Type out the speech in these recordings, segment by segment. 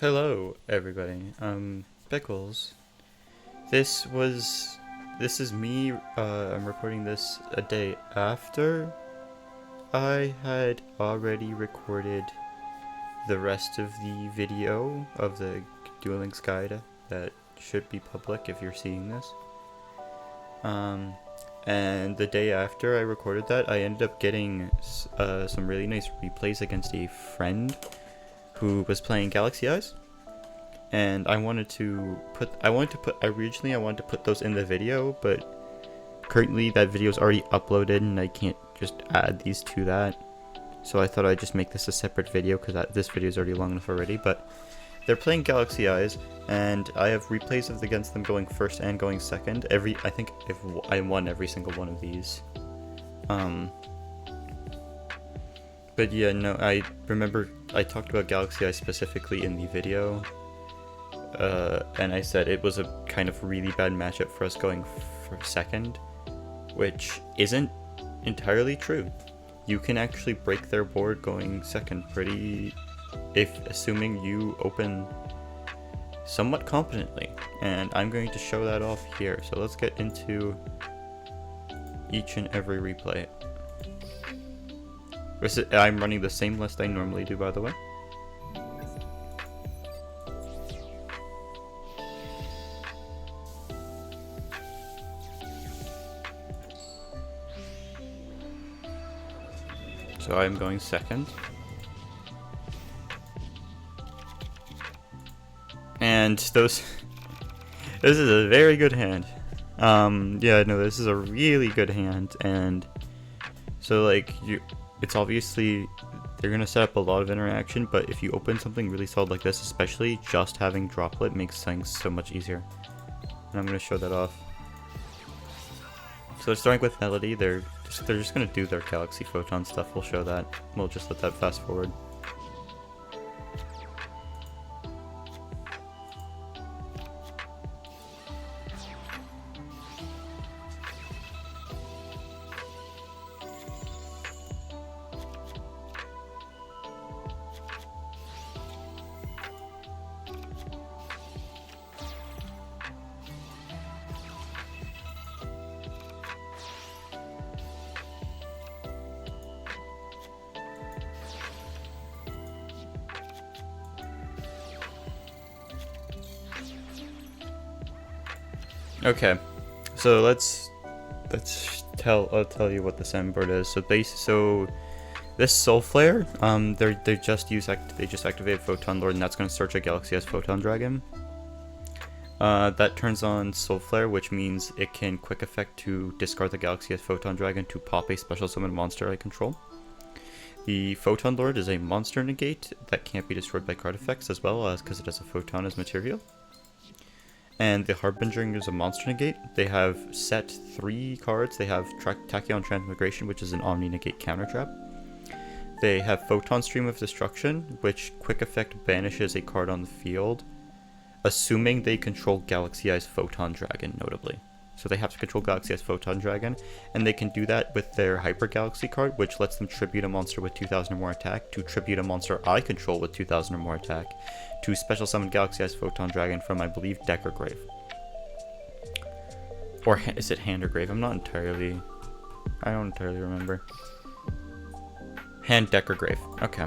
Hello, everybody. Pickles. This is me. I'm recording this a day after I had already recorded the rest of the video of the Duel Links guide that should be public if you're seeing this. And the day after I recorded that, I ended up getting some really nice replays against a friend who was playing Galaxy Eyes. And I wanted to put those in the video, but currently that video is already uploaded and I can't just add these to that. So I thought I'd just make this a separate video because this video is already long enough already. But they're playing Galaxy Eyes, and I have replays of against them going first and going second. I think if I won every single one of these. But yeah, no, I remember I talked about Galaxy Eyes specifically in the video. And I said it was a kind of really bad matchup for us going for second, which isn't entirely true. You can actually break their board going second assuming you open somewhat competently, and I'm going to show that off here. So let's get into each and every replay. I'm running the same list I normally do, by the way. So I'm going second. And this is a very good hand. Yeah, no, this is a really good hand, and so it's obviously they're gonna set up a lot of interaction, but if you open something really solid like this, especially just having droplet makes things so much easier. And I'm gonna show that off. So starting with Melody, they're just gonna do their Galaxy Photon stuff. We'll show that. We'll just let that fast forward. Okay, so I'll tell you what the sandboard is. So this Soul Flare, they just activated Photon Lord, and that's going to search a Galaxy as Photon Dragon. That turns on Soul Flare, which means it can quick effect to discard the Galaxy as Photon Dragon to pop a special summon monster I control. The Photon Lord is a monster negate that can't be destroyed by card effects, as well as because it has a photon as material. And the Harbinger is a monster negate. They have set 3 cards. They have Tachyon Transmigration, which is an Omni negate counter trap. They have Photon Stream of Destruction, which quick effect banishes a card on the field, assuming they control Galaxy Eyes Photon Dragon, notably. So they have to control Galaxy Eyes Photon Dragon, and they can do that with their Hyper Galaxy card, which lets them tribute a monster with 2,000 or more attack to tribute a monster I control with 2,000 or more attack to special summon Galaxy Eyes Photon Dragon from, I believe, deck or grave. Or is it hand or grave? I don't entirely remember. Hand, deck, or grave. Okay.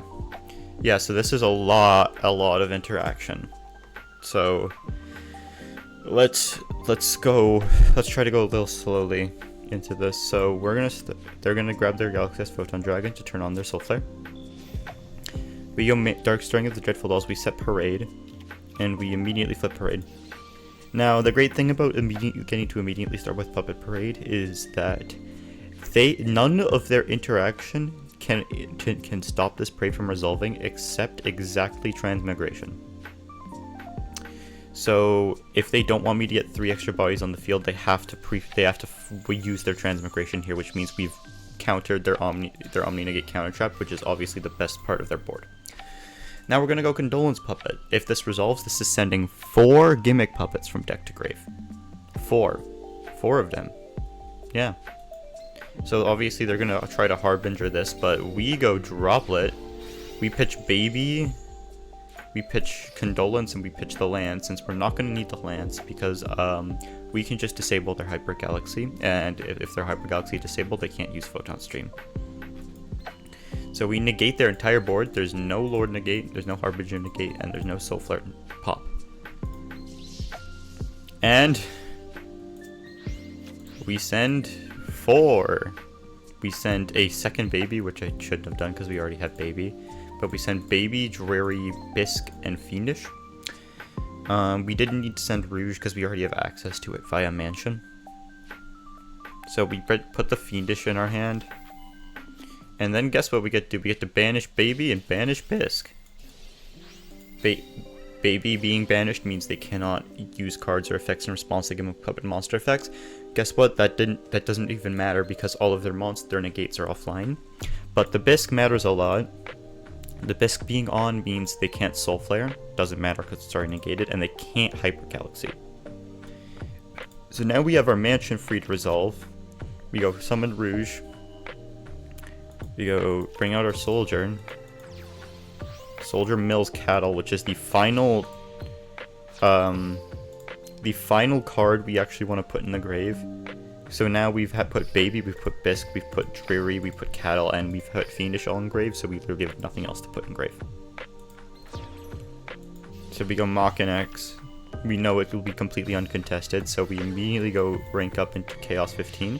Yeah, so this is a lot of interaction. So let's try to go a little slowly into this. So they're gonna grab their Galaxy Eyes Photon Dragon to turn on their Soul Flare. We go Dark Stirring of the Dreadful Dolls, we set Parade, and we immediately flip Parade. Now, the great thing about getting to immediately start with Puppet Parade is that none of their interaction can stop this Parade from resolving except exactly Transmigration. So if they don't want me to get 3 extra bodies on the field, they have to use their Transmigration here, which means we've countered their Omni negate counter trap, which is obviously the best part of their board. Now we're gonna go Condolence Puppet. If this resolves, this is sending 4 Gimmick Puppets from deck to grave. 4 of them. Yeah. So obviously they're gonna try to Harbinger this, but we go Droplet. We pitch Baby, we pitch Condolence and we pitch the land, since we're not going to need the lands because we can just disable their Hyper Galaxy, and if their Hyper Galaxy disabled, they can't use Photon Stream. So we negate their entire board. There's no Lord negate, there's no Harbinger negate, and there's no Soul Flare pop. And we send 4. We send a second baby, which I shouldn't have done because we already have baby. But we send Baby, Dreary, Bisque, and Fiendish. We didn't need to send Rouge because we already have access to it via Mansion. So we put the Fiendish in our hand. And then guess what we get to do? We get to banish Baby and banish Bisque. Baby being banished means they cannot use cards or effects in response to Game of Puppet monster effects. Guess what? That doesn't even matter because all of their monster negates are offline. But the Bisque matters a lot. The Bisque being on means they can't Soul Flare. Doesn't matter because it's already negated, and they can't Hyper Galaxy. So now we have our Mansion free to resolve. We go Summon Rouge. We go bring out our Soldier. Soldier mills Cattle, which is the final card we actually want to put in the grave. So now we've put Baby, we've put Bisque, we've put Dreary, we've put Cattle, and we've put Fiendish all in grave, so we literally have nothing else to put in grave. So we go Mach-In X. We know it will be completely uncontested, so we immediately go rank up into Chaos 15.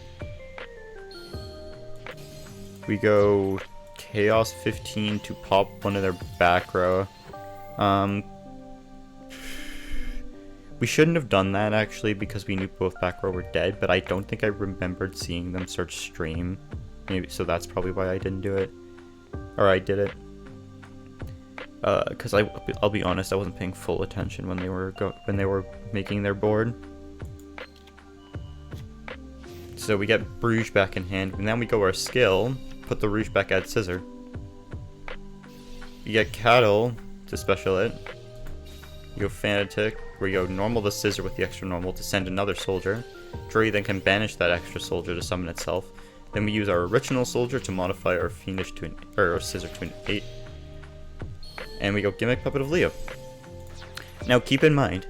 We go Chaos 15 to pop one of their back row. We shouldn't have done that actually because we knew both back row were dead, but I don't think I remembered seeing them search stream. Maybe so that's probably why I didn't do it. Or I did it. Because I'll be honest, I wasn't paying full attention when they were making their board. So we get Bruges back in hand, and then we go our skill, put the Rouge back, add Scissor. You get Cattle to special it. You go Fanatic, where you go normal the Scissor with the extra normal to send another Soldier. Drury then can banish that extra Soldier to summon itself. Then we use our original Soldier to modify our Fiendish to our Scissor to an 8. And we go Gimmick Puppet of Leo. Now keep in mind,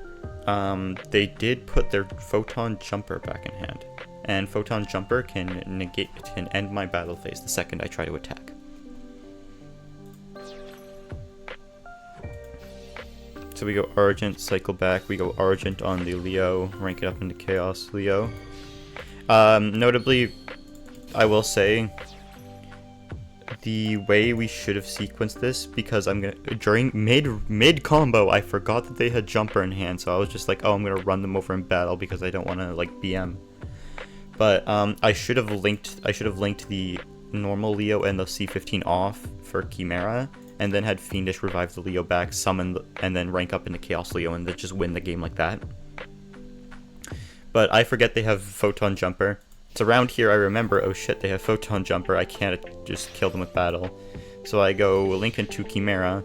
they did put their Photon Jumper back in hand. And Photon Jumper can end my battle phase the second I try to attack. So we go Argent, cycle back, we go Argent on the Leo, rank it up into Chaos Leo. Notably, I will say, the way we should have sequenced this, because during mid combo, I forgot that they had Jumper in hand, so I was just like, oh, I'm gonna run them over in battle because I don't want to like BM. But I should have linked the normal Leo and the C15 off for Chimera, and then had Fiendish revive the Leo back, summon, and then rank up into Chaos Leo and then just win the game like that. But I forget they have Photon Jumper. It's around here I remember, oh shit, they have Photon Jumper, I can't just kill them with battle. So I go Link into Chimera.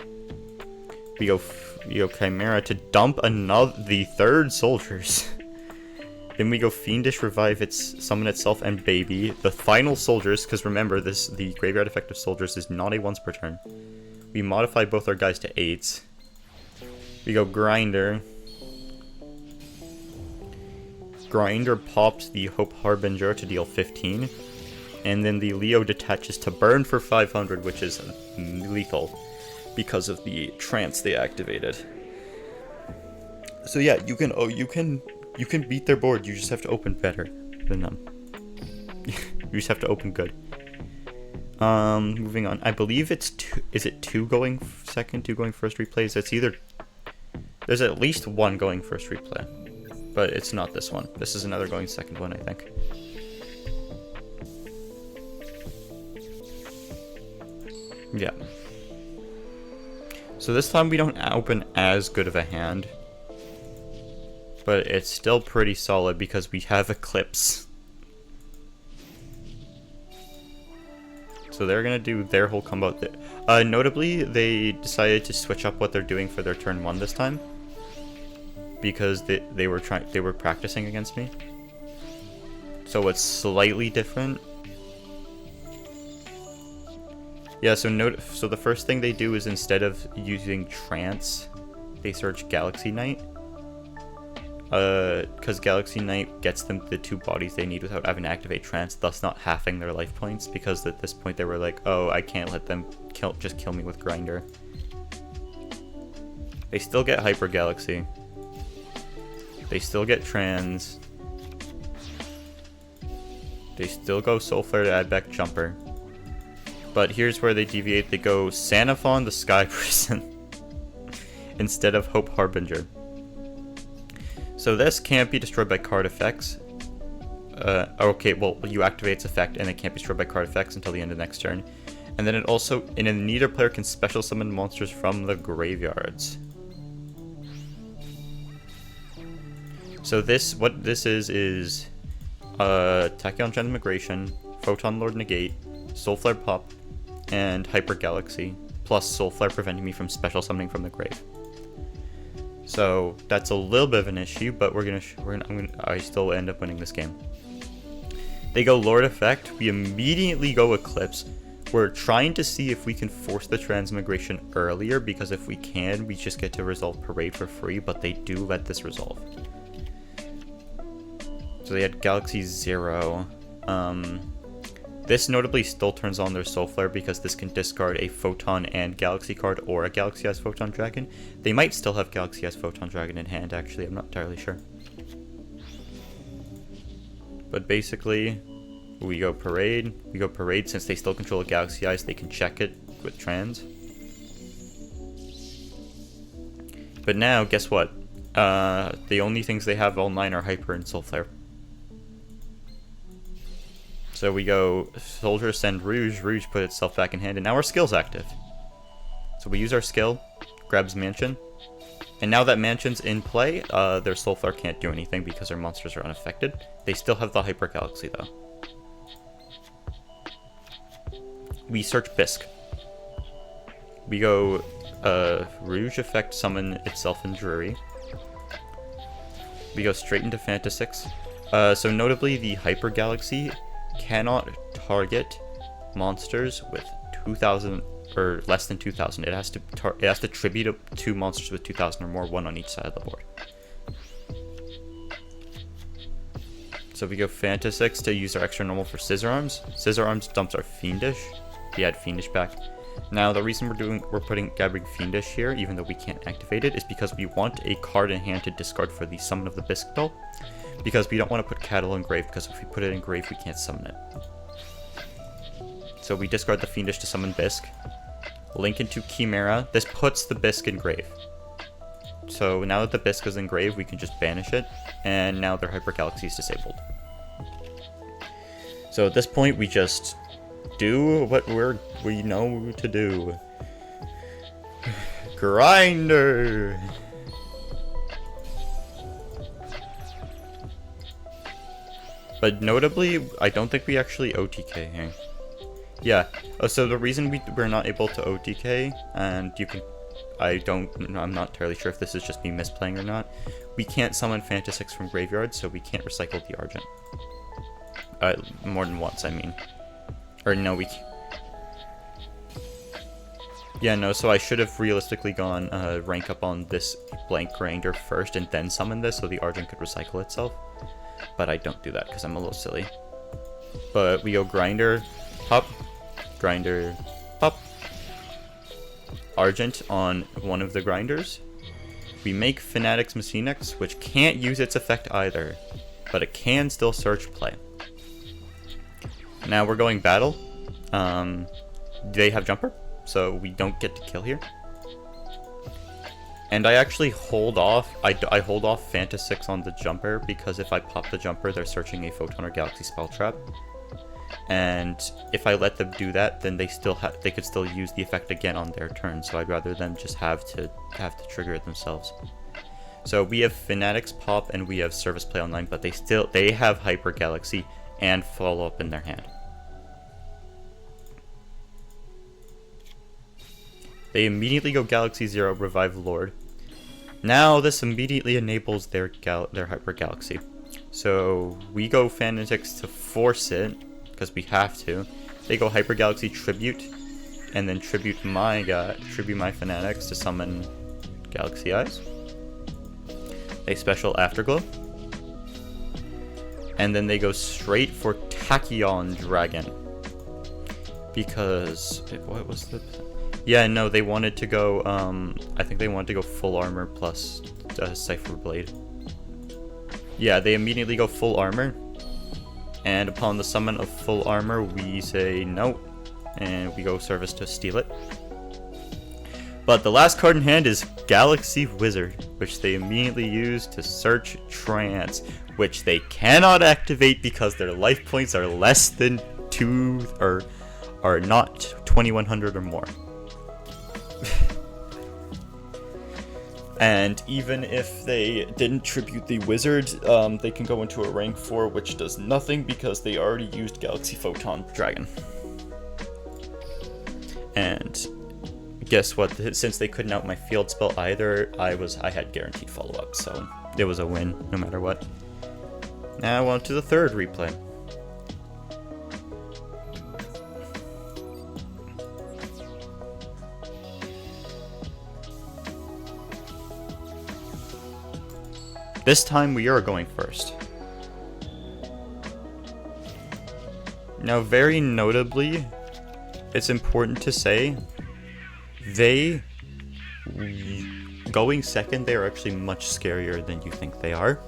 We go Chimera to dump the third Soldiers. Then we go Fiendish, revive its, summon itself, and Baby. The final Soldiers, because remember, the graveyard effect of Soldiers is not a once per turn. We modify both our guys to 8s. We go Grinder. Grinder pops the Hope Harbinger to deal 15. And then the Leo detaches to burn for 500, which is lethal because of the trance they activated. So yeah, you can beat their board, you just have to open better than them. You just have to open good. Moving on. I believe it's 2. Is it 2 going second, 2 going first replays? It's either... There's at least 1 going first replay. But it's not this one. This is another going second one, I think. Yeah. So this time we don't open as good of a hand. But it's still pretty solid because we have Eclipse. So they're gonna do their whole combo. Notably, they decided to switch up what they're doing for their turn 1 this time, because they were practicing against me. So it's slightly different. Yeah, so the first thing they do is instead of using Trance, they search Galaxy Knight. Because Galaxy Knight gets them the 2 bodies they need without having to activate Trance, thus not halving their life points, because at this point they were like, oh, I can't let them just kill me with Grinder. They still get Hyper Galaxy. They still get Trans. They still go Soul Flare to add back Jumper. But here's where they deviate. They go Sanaphon the Sky Prison instead of Hope Harbinger. So this can't be destroyed by card effects. Okay, well, you activate its effect and it can't be destroyed by card effects until the end of the next turn. And then it also, neither player can special summon monsters from the graveyards. So what this is Tachyon Transmigration, Photon Lord Negate, Soul Flare Pop, and Hyper Galaxy, plus Soul Flare preventing me from special summoning from the grave. So that's a little bit of an issue, but I still end up winning this game. They go Lord Effect, we immediately go Eclipse. We're trying to see if we can force the Transmigration earlier, because if we can, we just get to resolve Parade for free, but they do let this resolve. So they had Galaxy 0. This notably still turns on their Soul Flare because this can discard a Photon and Galaxy card or a Galaxy S Photon Dragon. They might still have Galaxy S Photon Dragon in hand, actually, I'm not entirely sure. But basically, we go Parade. Since they still control a Galaxy Eyes, they can check it with Trans. But now, guess what? The only things they have all 9 are Hyper and Soul Flare. So we go Soldier, send Rouge, Rouge put itself back in hand, and now our skill's active. So we use our skill, grabs Mansion, and now that Mansion's in play, their Soul Flare can't do anything because their monsters are unaffected. They still have the Hyper Galaxy though. We search Bisque. We go Rouge effect summon itself in Drury. We go straight into Fantasix. So notably the Hyper Galaxy cannot target monsters with 2,000 or less than 2,000. It has to tribute 2 monsters with 2,000 or more, 1 on each side of the board. So we go Fantasix to use our extra normal for Scissor Arms. Scissor Arms dumps our Fiendish. We add Fiendish back. Now the reason we're putting Gabbing Fiendish here, even though we can't activate it, is because we want a card in hand to discard for the Summon of the Bisque doll. Because we don't want to put Cattle in Grave, because if we put it in Grave, we can't summon it. So we discard the Fiendish to summon Bisque. Link into Chimera. This puts the Bisque in Grave. So now that the Bisque is in Grave, we can just banish it, and now their Hyper Galaxy is disabled. So at this point, we just do what we know to do. Grinder! But notably, I don't think we actually OTK here. Yeah, so the reason we're not able to OTK, and I'm not entirely sure if this is just me misplaying or not, we can't summon Fantasix from graveyard, so we can't recycle the Argent. More than once, I mean. Or no, we can't. Yeah, no, so I should have realistically gone rank up on this blank Grinder first and then summon this so the Argent could recycle itself. But I don't do that because I'm a little silly. But we go Grinder, Pop, Grinder, Pop, Argent on one of the Grinders. We make Fanatics Machinix, which can't use its effect either, but it can still search play. Now we're going Battle. They have Jumper, so we don't get to kill here. And I actually hold off, I hold off Fantasix on the Jumper, because if I pop the Jumper, they're searching a Photon or Galaxy Spell Trap. And if I let them do that, then they could still use the effect again on their turn, so I'd rather them just have to trigger it themselves. So we have Fanatics Pop and we have Service Play Online, but they have Hyper Galaxy and Follow Up in their hand. They immediately go Galaxy 0, Revive Lord. Now this immediately enables their Hyper Galaxy. So we go Fanatics to force it, because we have to. They go Hyper Galaxy Tribute, and then tribute my Fanatics to summon Galaxy Eyes. A special Afterglow. And then they go straight for Tachyon Dragon. Because what was the... Yeah, no, they wanted to go, I think they wanted to go full armor plus Cypher Blade. Yeah, they immediately go full armor. And upon the summon of full armor, we say no. And we go service to steal it. But the last card in hand is Galaxy Wizard, which they immediately use to search Trance, which they cannot activate because their life points are less than 2, or are not 2100 or more. And even if they didn't tribute the wizard, they can go into a rank 4, which does nothing because they already used Galaxy Photon Dragon. And guess what? Since they couldn't out my field spell either, I had guaranteed follow-up, so it was a win no matter what. Now on to the third replay. This time we are going first. Now, very notably, it's important to say, going second, they are actually much scarier than you think they are.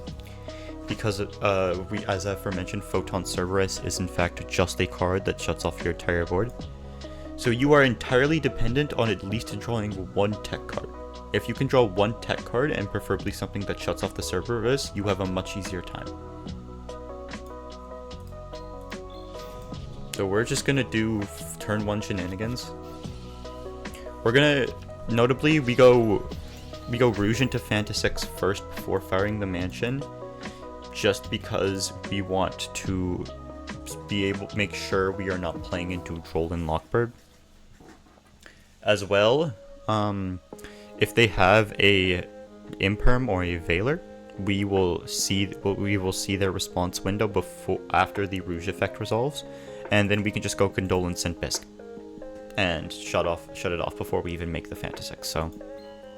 Because, as aforementioned, Photon Cerberus is in fact just a card that shuts off your entire board. So you are entirely dependent on at least drawing one tech card. If you can draw one tech card, and preferably something that shuts off the Cerberus, you have a much easier time. So we're just gonna do turn 1 shenanigans. We're gonna, notably, we go Rouge into Fantasix first before firing the Mansion, just because we want to be able to make sure we are not playing into Droll and Lockbird. As well, if they have a Imperm or a Veiler, we will see their response window after the Rouge effect resolves, and then we can just go Condolence and Bisque and shut it off before we even make the Fantasix, so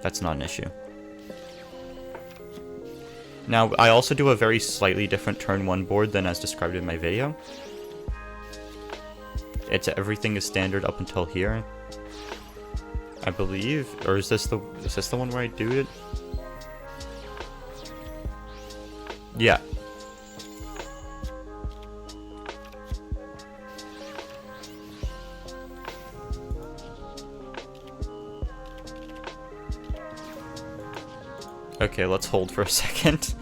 that's not an issue. Now, I also do a very slightly different turn 1 board than as described in my video. Everything is standard up until here, I believe, or is this the one where I do it? Yeah. Okay, let's hold for a second.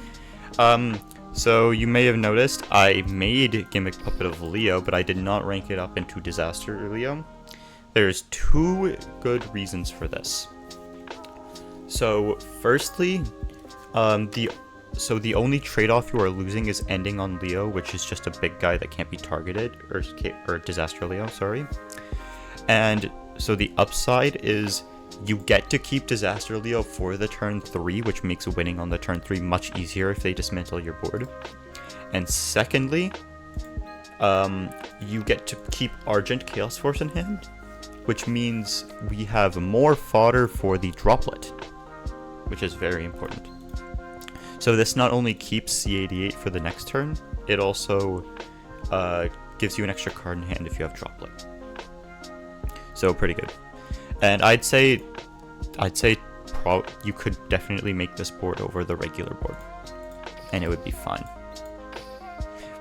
So you may have noticed I made Gimmick Puppet of Leo, but I did not rank it up into Disaster Leo. There's 2 good reasons for this. So, firstly, the only trade-off you are losing is ending on Leo, which is just a big guy that can't be targeted, or Disaster Leo, sorry. And so the upside is you get to keep Disaster Leo for the turn 3, which makes winning on the turn 3 much easier if they dismantle your board. And secondly, you get to keep Argent Chaos Force in hand, which means we have more fodder for the droplet, which is very important. So this not only keeps C88 for the next turn, it also gives you an extra card in hand if you have droplet. So pretty good. And I'd say you could definitely make this board over the regular board, and it would be fun.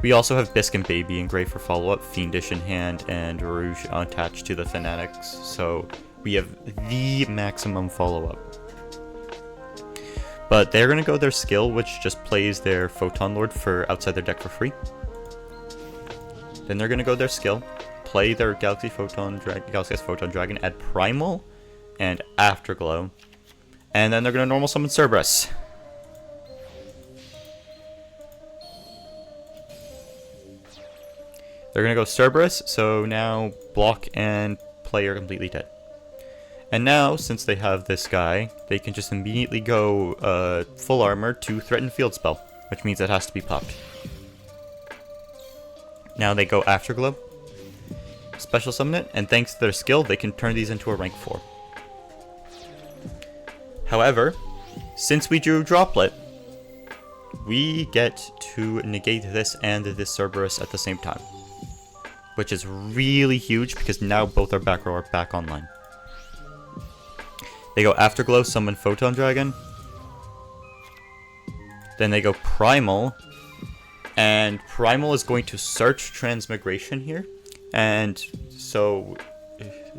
We also have Bisque and Baby in Gray for follow-up, Fiendish in hand, and Rouge attached to the Fanatics, so we have the maximum follow-up. But they're going to go their skill, which just plays their Photon Lord for outside their deck for free. Then they're going to go their skill, play their Galaxy Photon Dragon, add Primal and Afterglow, and then they're going to normal summon Cerberus. They're going to go Cerberus, so now block and play are completely dead. And now, since they have this guy, they can just immediately go full armor to threaten field spell, which means it has to be popped. Now they go Afterglow. special summon it, and thanks to their skill, they can turn these into a rank 4. However, since we drew Droplet, we get to negate this and this Cerberus at the same time, which is really huge because now both our back row are back online. They go Afterglow, summon Photon Dragon. Then they go Primal, and Primal is going to search Transmigration here, and so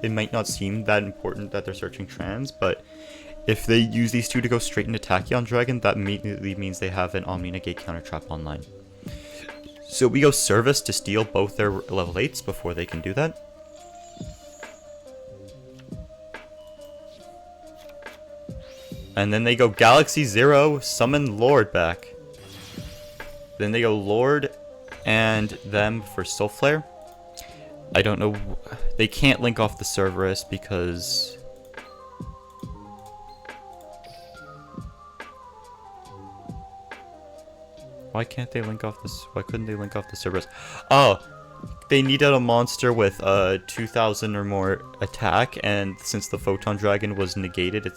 it might not seem that important that they're searching Trans, but if they use these two to go straight into Tachyon Dragon, that immediately means they have an Omni Negate counter trap online. So we go Service to steal both their level 8s before they can do that. And then they go Galaxy Zero, summon Lord back. Then they go Lord and them for Soul Flare. I don't know. They can't link off the Cerberus because... Why can't they link off this? Why couldn't they link off the Cerberus? Oh! They needed a monster with 2,000 or more attack, and since the Photon Dragon was negated,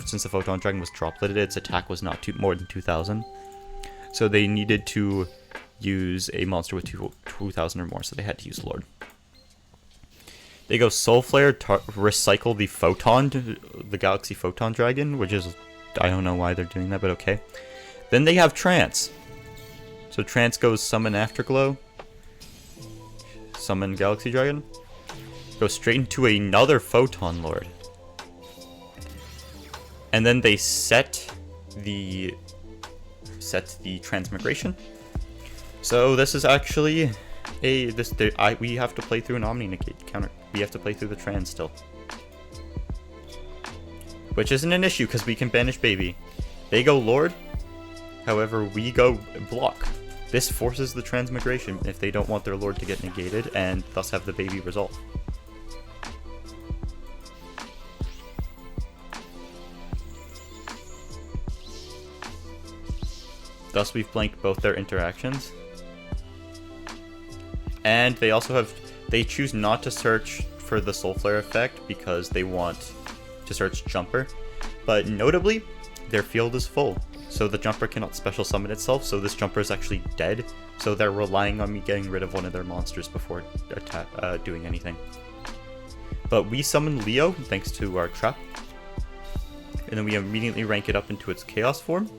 since the Photon Dragon was dropleted, its attack was not more than 2,000. So they needed to use a monster with 2,000 or more, so they had to use Lord. They go Soul Flare, recycle the Photon, the Galaxy Photon Dragon, which is, I don't know why they're doing that, but okay. Then they have Trance. So Trance goes Summon Afterglow. Summon Galaxy Dragon. Go straight into another Photon Lord. And then they set the Transmigration. So this is actually we have to play through an Omni Negate counter. We have to play through the Trans still. Which isn't an issue because we can banish Baby. They go Lord. However, we go Block. This forces the Transmigration if they don't want their Lord to get negated, and thus have the Baby resolve. Thus we've blanked both their interactions. And they also they choose not to search for the Soul Flare effect because they want to search Jumper. But notably, their field is full. So the Jumper cannot special summon itself, so this Jumper is actually dead. So they're relying on me getting rid of one of their monsters before doing anything. But we summon Leo, thanks to our trap. And then we immediately rank it up into its Chaos form.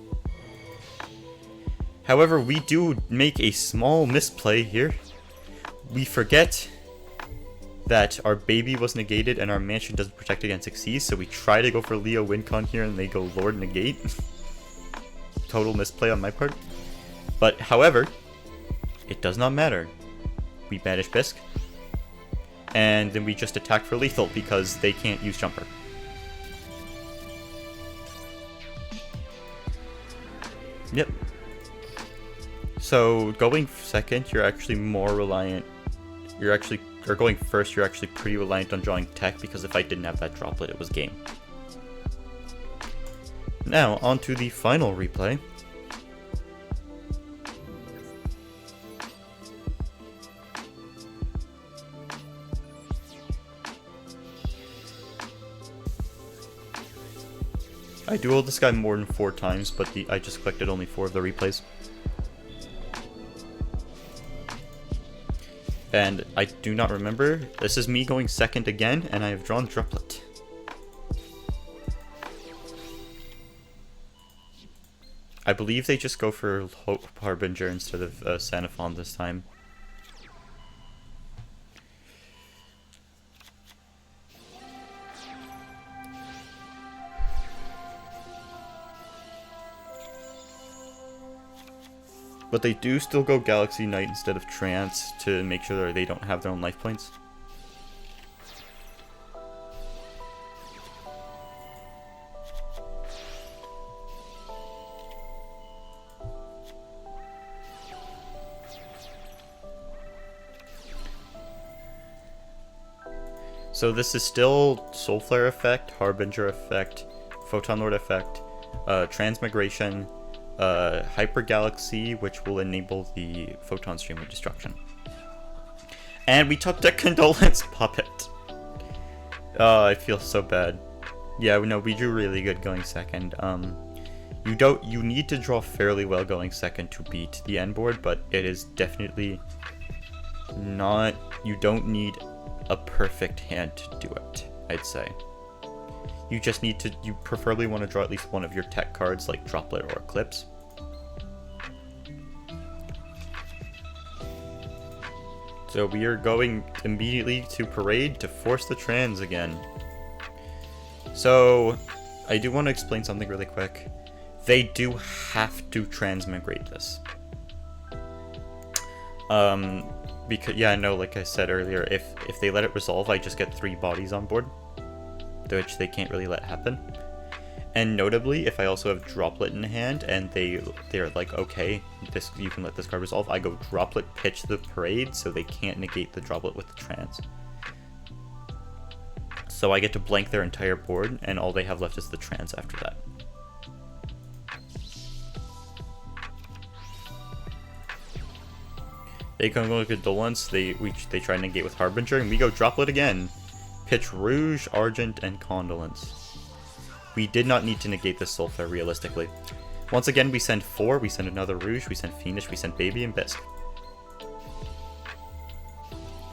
However, we do make a small misplay here. We forget that our Baby was negated and our Mansion doesn't protect against Xyz, so we try to go for Leo Wincon here and they go Lord Negate. Total misplay on my part. But however, it does not matter. We banish Bisque, and then we just attack for lethal because they can't use Jumper. Yep. So going second, you're actually more reliant. Or going first, you're actually pretty reliant on drawing tech because if I didn't have that droplet, it was game. Now, on to the final replay. I dueled this guy more than 4 times, but I just collected only 4 of the replays. And I do not remember. This is me going second again, and I have drawn Droplet. I believe they just go for Hope Harbinger instead of Sanafon this time. But they do still go Galaxy Knight instead of Trance to make sure that they don't have their own life points. So this is still Soul Flare effect, Harbinger effect, Photon Lord effect, Transmigration, Hyper Galaxy, which will enable the Photon Stream of Destruction. And we took the Condolence Puppet. Oh, I feel so bad. Yeah, no, we drew really good going second. You need to draw fairly well going second to beat the end board, but it is definitely not, you don't need a perfect hand to do it, I'd say. You just need to, you preferably want to draw at least one of your tech cards like Droplet or Eclipse. So we are going immediately to Parade to force the trans again. So I do want to explain something really quick. They do have to transmigrate this. Because, yeah, no, like I said earlier, if they let it resolve, I just get 3 bodies on board, which they can't really let happen. And notably, if I also have Droplet in hand and they're like, okay, this, you can let this card resolve, I go Droplet, pitch the Parade, so they can't negate the Droplet with the trans. So I get to blank their entire board, and all they have left is the trans after that. They can go with Dolence, they try and negate with Harbinger, and we go Droplet again. Pitch Rouge, Argent, and Condolence. We did not need to negate this Soul Flare realistically. Once again, we send 4, we send another Rouge, we send Fiendish, we send Baby, and Bisque.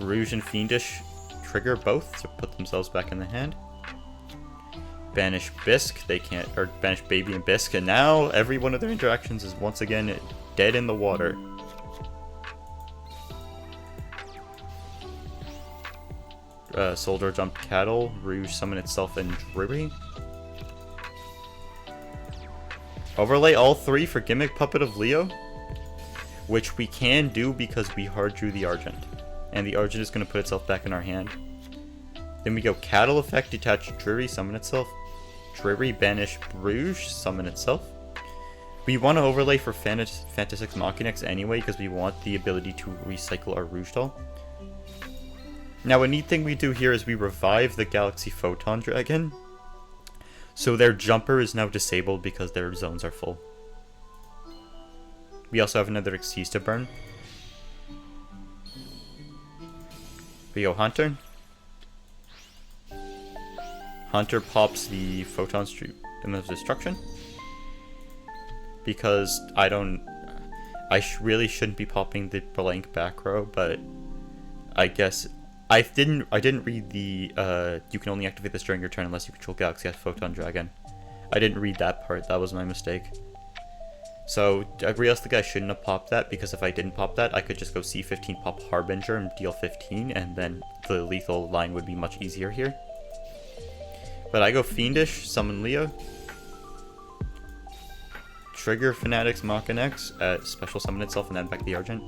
Rouge and Fiendish trigger both to put themselves back in the hand. Banish Bisque, they can't, or banish Baby and Bisque, and now every one of their interactions is once again dead in the water. Soldier Jump Cattle, Rouge summon itself in Drury. Overlay all 3 for Gimmick Puppet of Leo, which we can do because we hard drew the Argent, and the Argent is going to put itself back in our hand. Then we go Cattle Effect, detach Drury, summon itself. Drury, banish Rouge, summon itself. We want to overlay for Fantasix Machinex anyway because we want the ability to recycle our Rouge doll. Now, a neat thing we do here is we revive the Galaxy Photon Dragon, so their jumper is now disabled because their zones are full. We also have another Xyz to burn. We go Hunter. Hunter pops the Photon Stream of Destruction, because I really shouldn't be popping the blank back row, but I guess I didn't read the you can only activate this during your turn unless you control Galaxy S Photon Dragon. I didn't read that part, that was my mistake. So realistically I shouldn't have popped that, because if I didn't pop that, I could just go C15, pop Harbinger, and deal 15, and then the lethal line would be much easier here. But I go Fiendish, summon Leo. Trigger Fanatics Machinex, special summon itself, and then back the Argent.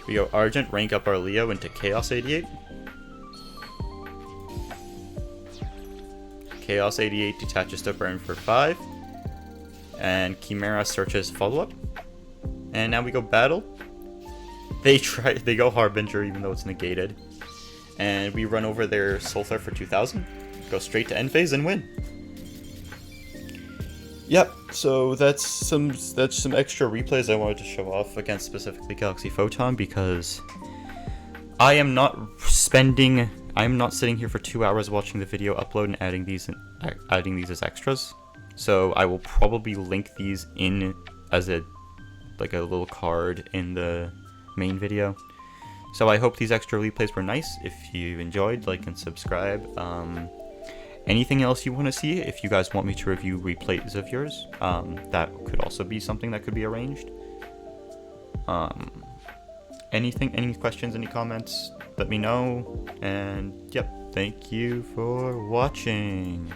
We go Argent, rank up our Leo into Chaos 88. Chaos 88 detaches to burn for 5. And Chimera searches follow-up. And now we go Battle. They go Harbinger even though it's negated. And we run over their Soul Flare for 2000. Go straight to end phase and win. Yep, so that's some extra replays I wanted to show off against specifically Galaxy Photon, because I am not sitting here for 2 hours watching the video upload and adding these as extras. So I will probably link these in as a little card in the main video. So I hope these extra replays were nice. If you enjoyed, like and subscribe. Anything else you want to see? If you guys want me to review replays of yours, that could also be something that could be arranged. Any questions, any comments, let me know. And yep, thank you for watching.